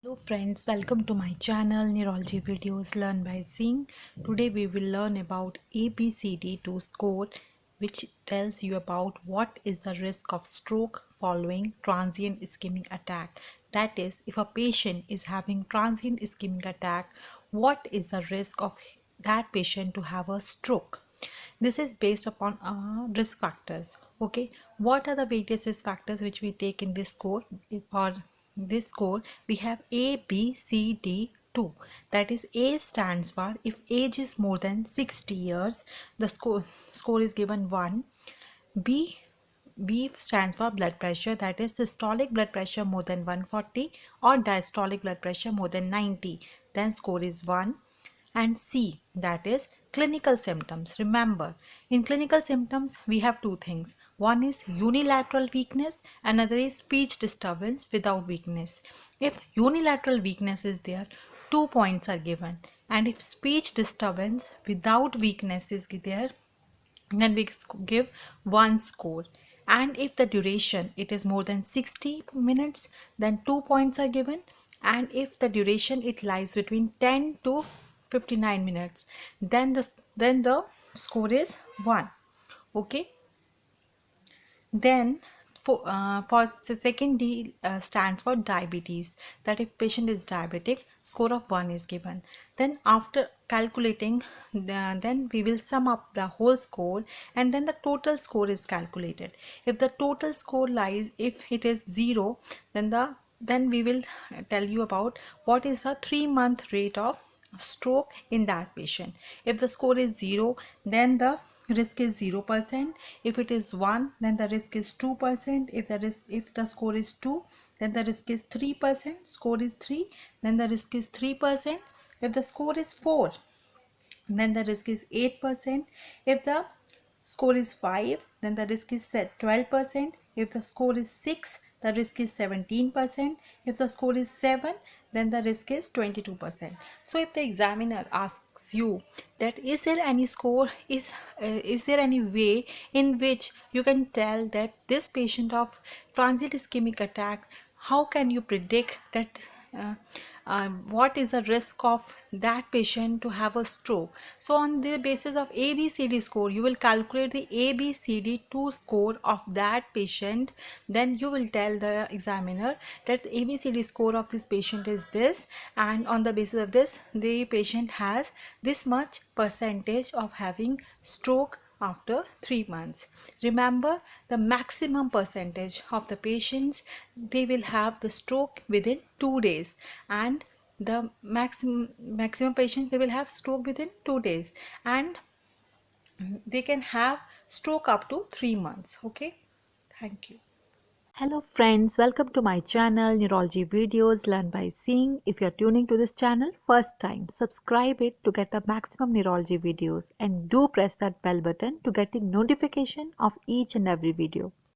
Hello friends, welcome to my channel Neurology Videos Learn by Seeing. Today we will learn about ABCD2 score, which tells you about what is the risk of stroke following transient ischemic attack. That is, if a patient is having transient ischemic attack, what is the risk of that patient to have a stroke? This is based upon risk factors. Okay, what are the various risk factors which we take in this score? For this score we have ABCD2. That is, A stands for if age is more than 60 years, the score is given 1. B stands for blood pressure, that is systolic blood pressure more than 140 or diastolic blood pressure more than 90, then score is 1. And C, that is clinical symptoms. Remember, in clinical symptoms we have two things. One is unilateral weakness, another is speech disturbance without weakness. If unilateral weakness is there, 2 points are given, and if speech disturbance without weakness is there, then we give 1 score. And if the duration it is more than 60 minutes, then 2 points are given. And if the duration it lies between 10 to 59 minutes, then the score is 1. Okay, then for the second D stands for diabetes, that if patient is diabetic, score of 1 is given. Then after calculating, then we will sum up the whole score, and then the total score is calculated. If the total score lies, if it is 0, then we will tell you about what is the 3-month rate of stroke in that patient. If the score is 0, then the risk is 0%. If it is 1, then the risk is 2%. If the score is 2, then the risk is 3%. Score is 3, then the risk is 3%. If the score is 4, then the risk is 8%. If the score is 5, then the risk is set 12%. If the score is 6, the risk is 17%. If the score is 7, then the risk is 22%. So if the examiner asks you that is there any score, is there any way in which you can tell that this patient of transient ischemic attack, how can you predict that what is the risk of that patient to have a stroke? So on the basis of ABCD score, you will calculate the ABCD2 score of that patient. Then you will tell the examiner that ABCD score of this patient is this, and on the basis of this, the patient has this much percentage of having stroke after 3 months. Remember, the maximum percentage of the patients, they will have the stroke within 2 days, and the maximum patients, they will have stroke within 2 days, and they can have stroke up to 3 months. Okay, thank you. Hello friends, welcome to my channel Neurology Videos Learn by Seeing. If you are tuning to this channel first time, subscribe it to get the maximum neurology videos, and do press that bell button to get the notification of each and every video.